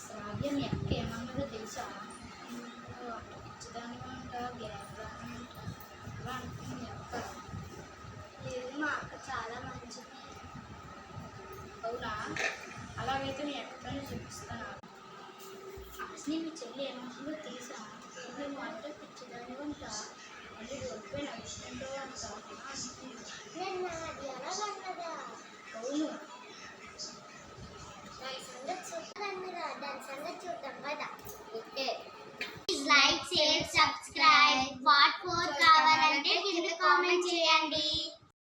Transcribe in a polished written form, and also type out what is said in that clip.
సాధ్యం ఎక్క ఏమన్నదో తెలుసా? పిచ్చిదాని అంట, గ్యాప్దాని అంట అంటుంది అక్క. లేదు మా అక్క చాలా మంచిది. అవునా? అలాగైతే నీ ఎక్కడైనా చూపిస్తాను. అసలు మీ చెల్లి ఏమంటుందో తెలుసా? నువ్వు అంటే పిచ్చిదాని అంట, మళ్ళీ ఓడిపోయి నడుచుకుంటూ అంట అంటుంది. నేను అది ఎలాగన్నదా? అవును.